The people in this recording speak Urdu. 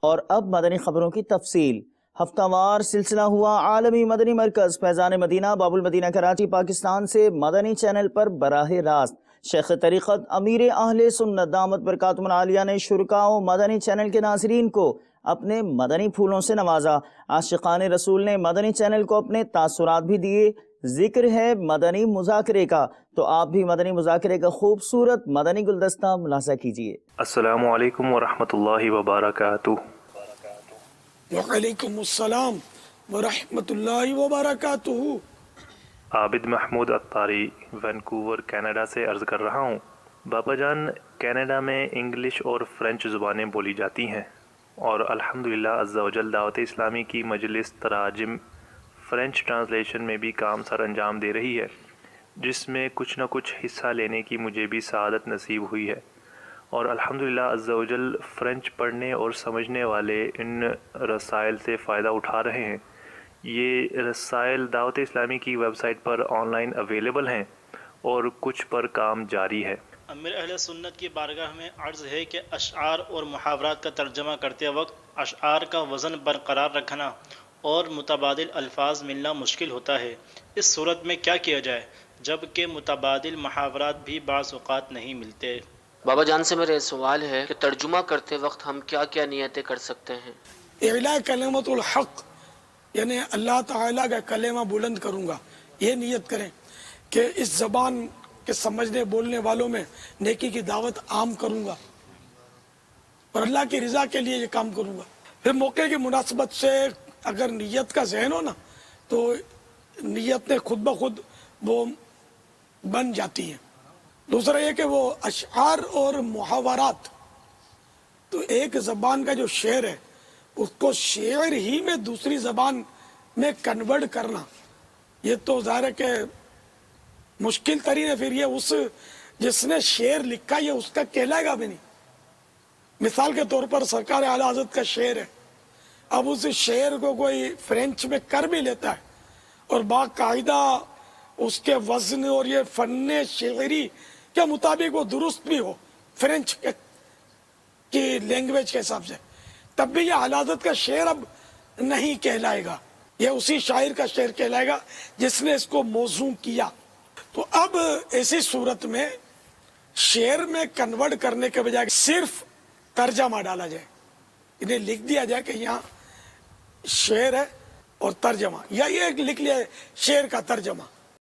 اور اب مدنی خبروں کی تفصیل۔ ہفتہ وار سلسلہ ہوا عالمی مدنی مرکز فیضان مدینہ باب المدینہ کراچی پاکستان سے مدنی چینل پر براہ راست شیخ طریقت امیر اہل سنت دامت برکاتہم العالیہ نے شرکاء و مدنی چینل کے ناظرین کو اپنے مدنی پھولوں سے نوازا۔ عاشقان رسول نے مدنی چینل کو اپنے تاثرات بھی دیے۔ ذکر ہے مدنی مذاکرے کا، تو آپ بھی مدنی مذاکرے کا خوبصورت مدنی گلدستہ ملاحظہ کیجیے۔ السلام علیکم ورحمۃ اللہ وبرکاتہ۔ وعلیکم السلام ورحمۃ اللہ وبرکاتہ۔ عابد محمود عطاری وینکوور کینیڈا سے عرض کر رہا ہوں۔ بابا جان، کینیڈا میں انگلش اور فرینچ زبانیں بولی جاتی ہیں، اور الحمدللہ عز و جل دعوت اسلامی کی مجلس تراجم فرینچ ٹرانسلیشن میں بھی کام سر انجام دے رہی ہے، جس میں کچھ نہ کچھ حصہ لینے کی مجھے بھی سعادت نصیب ہوئی ہے، اور الحمدللہ عز و جل فرینچ پڑھنے اور سمجھنے والے ان رسائل سے فائدہ اٹھا رہے ہیں۔ یہ رسائل دعوت اسلامی کی ویب سائٹ پر آن لائن اویلیبل ہیں اور کچھ پر کام جاری ہے۔ امیر اہل سنت کی بارگاہ میں عرض ہے کہ اشعار اور محاورات کا ترجمہ کرتے وقت اشعار کا وزن برقرار رکھنا اور متبادل الفاظ ملنا مشکل ہوتا ہے۔ اس صورت میں کیا کیا جائے جبکہ متبادل محاورات بھی بعض اوقات نہیں ملتے؟ بابا جان سے میرا سوال ہے کہ ترجمہ کرتے وقت ہم کیا کیا نیتیں کر سکتے ہیں؟ اعلاء کلمۃ الحق، یعنی اللہ تعالیٰ کا کلمہ بلند کروں گا، یہ نیت کریں کہ اس زبان کے سمجھنے بولنے والوں میں نیکی کی دعوت عام کروں گا اور اللہ کی رضا کے لیے یہ کام کروں گا۔ پھر موقع کی مناسبت سے اگر نیت کا ذہن ہو نا تو نیت نے خود بخود وہ بن جاتی ہیں۔ دوسرا یہ کہ وہ اشعار اور محاورات، تو ایک زبان کا جو شعر ہے اس کو شعر ہی میں دوسری زبان میں کنورٹ کرنا، یہ تو ظاہر ہے کہ مشکل ترین ہے۔ پھر یہ اس جس نے شعر لکھا یہ اس کا کہلائے گا بھی نہیں۔ مثال کے طور پر سرکار اعلیٰ حضرت کا شعر ہے، اب اس شعر کو کوئی فرینچ میں کر بھی لیتا ہے اور باقاعدہ اس کے وزن اور یہ فن شعری کے مطابق وہ درست بھی ہو فرینچ کی لینگویج کے حساب سے، تب بھی یہ اعلیٰ حضرت کا شعر اب نہیں کہلائے گا، یہ اسی شاعر کا شعر کہلائے گا جس نے اس کو موزوں کیا۔ تو اب ایسی صورت میں شعر میں کنورٹ کرنے کے بجائے صرف ترجمہ ڈالا جائے، انہیں لکھ دیا جائے کہ یہاں شعر ہے اور ترجمہ، یا یہ لکھ لیا ہے شعر کا ترجمہ۔